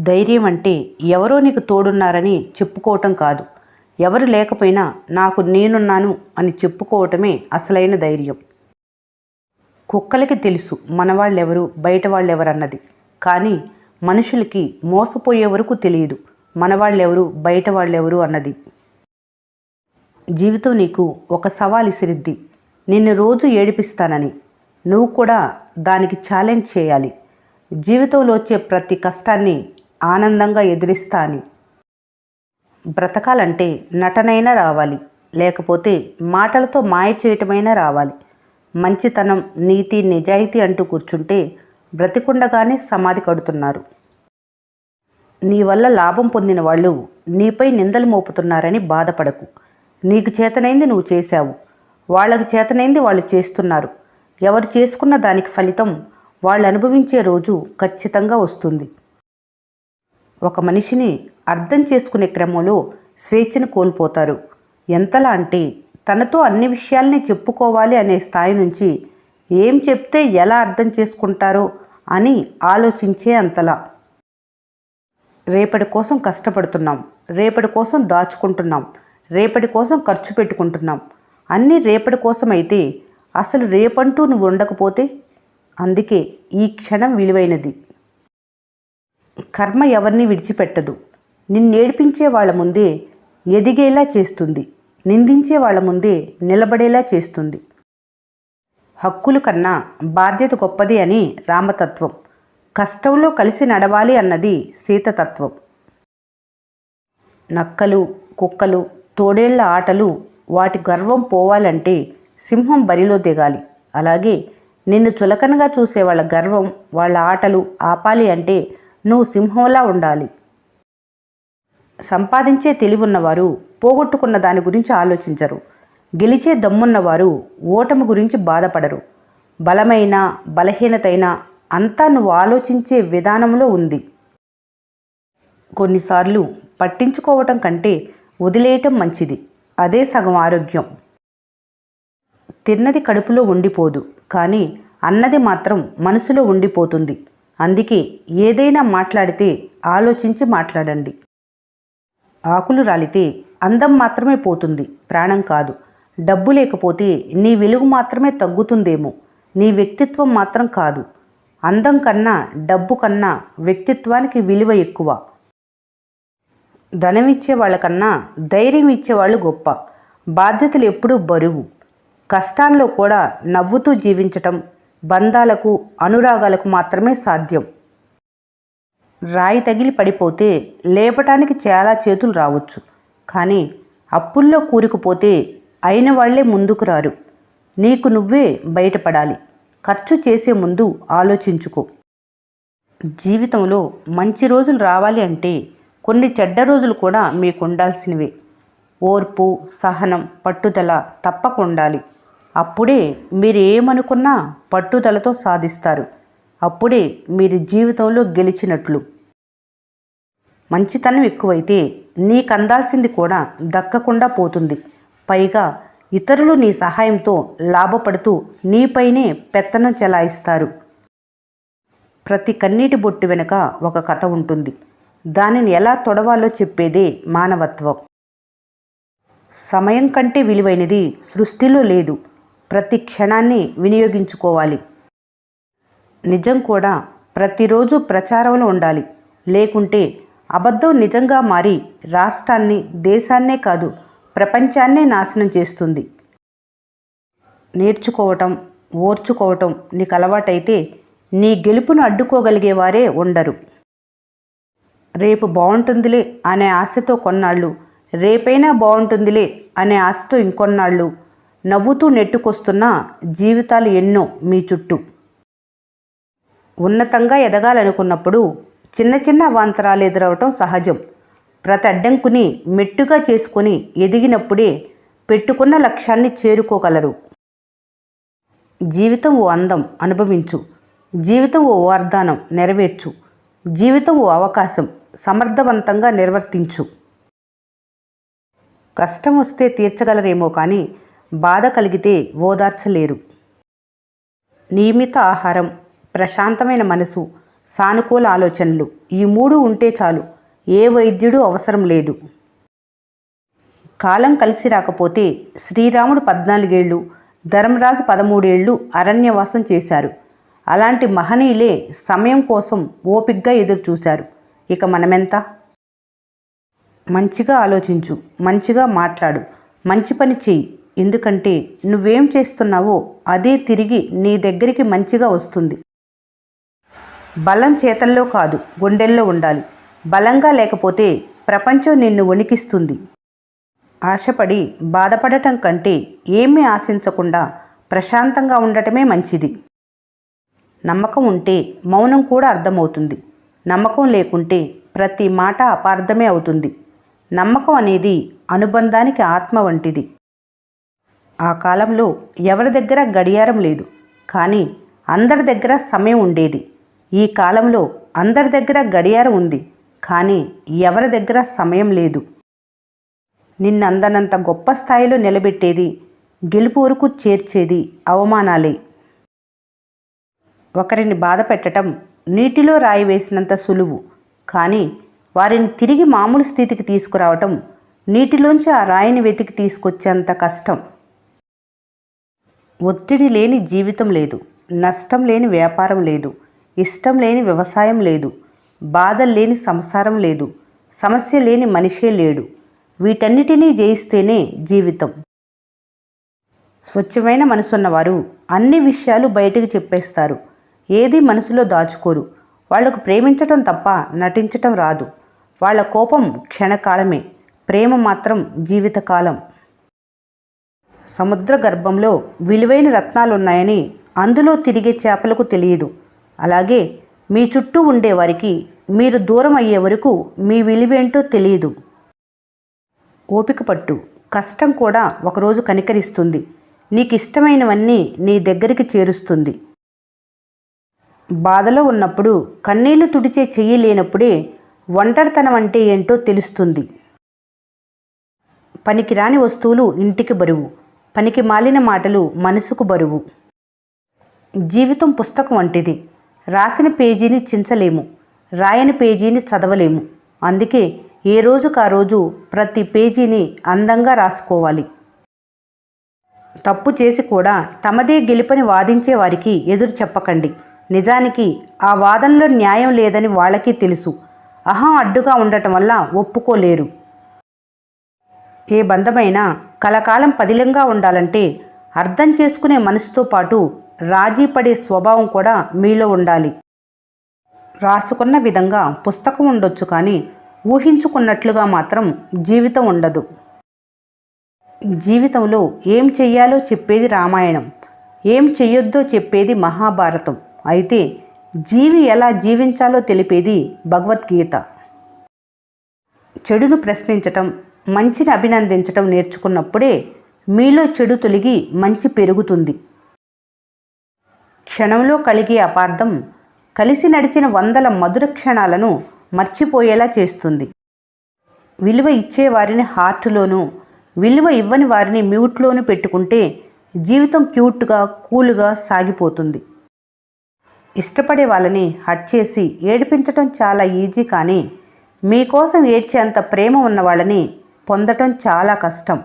ధైర్యం అంటే ఎవరో నీకు తోడున్నారని చెప్పుకోవటం కాదు. ఎవరు లేకపోయినా నాకు నేనున్నాను అని చెప్పుకోవటమే అసలైన ధైర్యం. కుక్కలకి తెలుసు మనవాళ్ళెవరు బయట వాళ్ళెవరన్నది. కానీ మనుషులకి మోసపోయే వరకు తెలియదు మనవాళ్ళెవరు బయట వాళ్ళెవరు అన్నది. జీవితం నీకు ఒక సవాల్ ఇసిరిద్ది. నిన్ను రోజు ఏడిపిస్తానని. నువ్వు కూడా దానికి ఛాలెంజ్ చేయాలి. జీవితంలో వచ్చే ప్రతి కష్టాన్ని ఆనందంగా ఎదిరిస్తా అని. బ్రతకాలంటే నటనైనా రావాలి, లేకపోతే మాటలతో మాయ చేయటమైనా రావాలి. మంచితనం, నీతి, నిజాయితీ అంటూ కూర్చుంటే బ్రతికుండగానే సమాధి కడుతున్నారు. నీ వల్ల లాభం పొందిన వాళ్ళు నీపై నిందలు మోపుతున్నారని బాధపడకు. నీకు చేతనైంది నువ్వు చేశావు, వాళ్ళకి చేతనైంది వాళ్ళు చేస్తున్నారు. ఎవరు చేసుకున్న దానికి ఫలితం వాళ్ళు అనుభవించే రోజు ఖచ్చితంగా వస్తుంది. ఒక మనిషిని అర్థం చేసుకునే క్రమంలో స్వేచ్ఛను కోల్పోతారు. ఎంతలా అంటే తనతో అన్ని విషయాల్ని చెప్పుకోవాలి అనే స్థాయి నుంచి ఏం చెప్తే ఎలా అర్థం చేసుకుంటారో అని ఆలోచించే అంతలా. రేపటి కోసం కష్టపడుతున్నాం, రేపటి కోసం దాచుకుంటున్నాం, రేపటి కోసం ఖర్చు పెట్టుకుంటున్నాం. అన్నీ రేపటి కోసం అయితే అసలు రేపంటూ నువ్వు ఉండకపోతే? అందుకే ఈ క్షణం విలువైనది. కర్మ ఎవరిని విడిచిపెట్టదు. నిన్నేడిపించే వాళ్ళ ముందే ఎదిగేలా చేస్తుంది, నిందించే వాళ్ళ ముందే నిలబడేలా చేస్తుంది. హక్కుల కన్నా బాధ్యత గొప్పది అని రామతత్వం. కష్టంలో కలిసి నడవాలి అన్నది సీతతత్వం. నక్కలు, కుక్కలు, తోడేళ్ల ఆటలు వాటి గర్వం పోవాలంటే సింహం బరిలో దిగాలి. అలాగే నిన్ను చులకనగా చూసే వాళ్ళ గర్వం, వాళ్ళ ఆటలు ఆపాలి అంటే నువ్వు సింహంలా ఉండాలి. సంపాదించే తెలివున్నవారు పోగొట్టుకున్న దాని గురించి ఆలోచించరు. గెలిచే దమ్మున్నవారు ఓటమి గురించి బాధపడరు. బలమైన బలహీనతైనా అంతా నువ్వు ఆలోచించే విధానంలో ఉంది. కొన్నిసార్లు పట్టించుకోవటం కంటే వదిలేయటం మంచిది. అదే సగం ఆరోగ్యం. తిన్నది కడుపులో ఉండిపోదు, కానీ అన్నది మాత్రం మనసులో ఉండిపోతుంది. అందుకే ఏదైనా మాట్లాడితే ఆలోచించి మాట్లాడండి. ఆకులు రాలితే అందం మాత్రమే పోతుంది, ప్రాణం కాదు. డబ్బు లేకపోతే నీ వెలుగు మాత్రమే తగ్గుతుందేమో, నీ వ్యక్తిత్వం మాత్రం కాదు. అందం కన్నా డబ్బు కన్నా వ్యక్తిత్వానికి విలువ ఎక్కువ. ధనం ఇచ్చే వాళ్ళకన్నా ధైర్యం ఇచ్చేవాళ్ళు గొప్ప. బాధ్యతలు ఎప్పుడూ బరువు. కష్టాల్లో కూడా నవ్వుతూ జీవించటం బంధాలకు, అనురాగాలకు మాత్రమే సాధ్యం. రాయి తగిలి పడిపోతే లేపటానికి చాలా చేతులు రావచ్చు, కానీ అప్పుల్లో కూరుకుపోతే అయిన వాళ్లే ముందుకు రారు. నీకు నువ్వే బయటపడాలి. ఖర్చు చేసే ముందు ఆలోచించుకో. జీవితంలో మంచి రోజులు రావాలి అంటే కొన్ని చెడ్డ రోజులు కూడా మీకు ఉండాల్సినవే. ఓర్పు, సహనం, పట్టుదల తప్పక ఉండాలి. అప్పుడే మీరు ఏమనుకున్నా పట్టుదలతో సాధిస్తారు. అప్పుడే మీరు జీవితంలో గెలిచినట్లు. మంచితనం ఎక్కువైతే నీకు అందాల్సింది కూడా దక్కకుండా పోతుంది. పైగా ఇతరులు నీ సహాయంతో లాభపడుతూ నీపైనే పెత్తనం చెలాయిస్తారు. ప్రతి కన్నీటి బొట్టు వెనుక ఒక కథ ఉంటుంది. దానిని ఎలా తొడవాలో చెప్పేదే మానవత్వం. సమయం కంటే విలువైనది సృష్టిలో లేదు. ప్రతి క్షణాన్ని వినియోగించుకోవాలి. నిజం కూడా ప్రతిరోజు ప్రచారంలో ఉండాలి. లేకుంటే అబద్ధం నిజంగా మారి రాష్ట్రాన్ని, దేశాన్నే కాదు ప్రపంచాన్నే నాశనం చేస్తుంది. నేర్చుకోవటం, ఓర్చుకోవటం నీకు అలవాటైతే నీ గెలుపును అడ్డుకోగలిగేవారే ఉండరు. రేపు బాగుంటుందిలే అనే ఆశతో కొన్నాళ్ళు, రేపైనా బాగుంటుందిలే అనే ఆశతో ఇంకొన్నాళ్ళు నవ్వుతూ నెట్టుకొస్తున్న జీవితాలు ఎన్నో మీ చుట్టూ. ఉన్నతంగా ఎదగాలనుకున్నప్పుడు చిన్న చిన్న అవాంతరాలు ఎదురవటం సహజం. ప్రతి అడ్డంకుని మెట్టుగా చేసుకొని ఎదిగినప్పుడే పెట్టుకున్న లక్ష్యాన్ని చేరుకోగలరు. జీవితం ఓ అందం, అనుభవించు. జీవితం ఓ వాగ్దానం, నెరవేర్చు. జీవితం ఓ అవకాశం, సమర్థవంతంగా నిర్వర్తించు. కష్టం వస్తే తీర్చగలరేమో కానీ బాధ కలిగితే ఓదార్చలేరు. నియమిత ఆహారం, ప్రశాంతమైన మనసు, సానుకూల ఆలోచనలు, ఈ 3 ఉంటే చాలు, ఏ వైద్యుడు అవసరం లేదు. కాలం కలిసి రాకపోతే శ్రీరాముడు 14 ఏళ్ళు, ధర్మరాజు 13 ఏళ్ళు అరణ్యవాసం చేశారు. అలాంటి మహనీయులే సమయం కోసం ఓపిగ్గా ఎదురుచూశారు. ఇక మనమెంత? మంచిగా ఆలోచించు, మంచిగా మాట్లాడు, మంచి పని చెయ్యి. ఎందుకంటే నువ్వేం చేస్తున్నావో అదే తిరిగి నీ దగ్గరికి మంచిగా వస్తుంది. బలం చేతల్లో కాదు, గుండెల్లో ఉండాలి. బలంగా లేకపోతే ప్రపంచం నిన్ను వణికిస్తుంది. ఆశపడి బాధపడటం కంటే ఏమీ ఆశించకుండా ప్రశాంతంగా ఉండటమే మంచిది. నమ్మకం ఉంటే మౌనం కూడా అర్థమవుతుంది. నమ్మకం లేకుంటే ప్రతి మాట అపార్థమే అవుతుంది. నమ్మకం అనేది అనుబంధానికి ఆత్మ వంటిది. ఆ కాలంలో ఎవరి దగ్గర గడియారం లేదు, కానీ అందరి దగ్గర సమయం ఉండేది. ఈ కాలంలో అందరి దగ్గర గడియారం ఉంది, కానీ ఎవరి దగ్గర సమయం లేదు. నిన్నందనంత గొప్ప స్థాయిలో నిలబెట్టేది, గెలుపు వరకు చేర్చేది అవమానాలే. ఒకరిని బాధ పెట్టడం నీటిలో రాయి వేసినంత సులువు, కానీ వారిని తిరిగి మామూలు స్థితికి తీసుకురావటం నీటిలోంచి ఆ రాయిని వెతికి తీసుకొచ్చేంత కష్టం. ఒత్తిడి లేని జీవితం లేదు, నష్టం లేని వ్యాపారం లేదు, ఇష్టం లేని వ్యవసాయం లేదు, బాధలు లేని సంసారం లేదు, సమస్య లేని మనిషే లేడు. వీటన్నిటినీ జయిస్తేనే జీవితం. స్వచ్ఛమైన మనసున్నవారు అన్ని విషయాలు బయటికి చెప్పేస్తారు. ఏది మనసులో దాచుకోరు. వాళ్లకు ప్రేమించటం తప్ప నటించటం రాదు. వాళ్ళ కోపం క్షణకాలమే, ప్రేమ మాత్రం జీవితకాలం. సముద్ర గర్భంలో విలువైన రత్నాలున్నాయని అందులో తిరిగే చేపలకు తెలియదు. అలాగే మీ చుట్టూ ఉండేవారికి మీరు దూరం అయ్యే వరకు మీ విలువేంటో తెలియదు. ఓపిక పట్టు, కష్టం కూడా ఒకరోజు కనికరిస్తుంది. నీకు ఇష్టమైనవన్నీ నీ దగ్గరికి చేరుస్తుంది. బాధలో ఉన్నప్పుడు కన్నీళ్లు తుడిచే చెయ్యి లేనప్పుడే ఒంటరితనం అంటే ఏంటో తెలుస్తుంది. పనికిరాని వస్తువులు ఇంటికి బరువు, పనికి మాలిన మాటలు మనసుకు బరువు. జీవితం పుస్తకం వంటిది. రాసిన పేజీని చించలేము, రాయని పేజీని చదవలేము. అందుకే ఏ రోజుకు ఆ రోజు ప్రతి పేజీని అందంగా రాసుకోవాలి. తప్పు చేసి కూడా తమదే గెలుపని వాదించే వారికి ఎదురు చెప్పకండి. నిజానికి ఆ వాదనలో న్యాయం లేదని వాళ్ళకి తెలుసు. అహం అడ్డుగా ఉండటం వల్ల ఒప్పుకోలేరు. ఏ బంధమైనా కలకాలం పదిలంగా ఉండాలంటే అర్థం చేసుకునే మనసుతో పాటు రాజీ పడే స్వభావం కూడా మీలో ఉండాలి. రాసుకున్న విధంగా పుస్తకం ఉండొచ్చు, కానీ ఊహించుకున్నట్లుగా మాత్రం జీవితం ఉండదు. జీవితంలో ఏం చెయ్యాలో చెప్పేది రామాయణం, ఏం చెయ్యొద్దో చెప్పేది మహాభారతం. అయితే జీవి ఎలా జీవించాలో తెలిపేది భగవద్గీత. చెడును ప్రశ్నించటం, మంచిని అభినందించటం నేర్చుకున్నప్పుడే మీలో చెడు తొలగి మంచి పెరుగుతుంది. క్షణంలో కలిగే అపార్థం కలిసి నడిచిన 100 మధుర క్షణాలను మర్చిపోయేలా చేస్తుంది. విలువ ఇచ్చేవారిని హార్ట్లోనూ, విలువ ఇవ్వని వారిని మ్యూట్లోనూ పెట్టుకుంటే జీవితం క్యూట్గా, కూల్గా సాగిపోతుంది. ఇష్టపడే వాళ్ళని హర్ట్ చేసి ఏడిపించటం చాలా ఈజీ, కానీ మీకోసం ఏడ్చేంత ప్రేమ ఉన్న వాళ్ళని పొందటం చాలా కష్టం.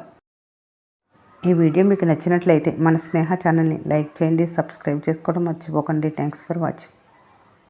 ఈ వీడియో మీకు నచ్చినట్లయితే మన స్నేహ ఛానల్ని లైక్ చేయండి, సబ్స్క్రైబ్ చేసుకోవడం మర్చిపోకండి. Thanks for watching.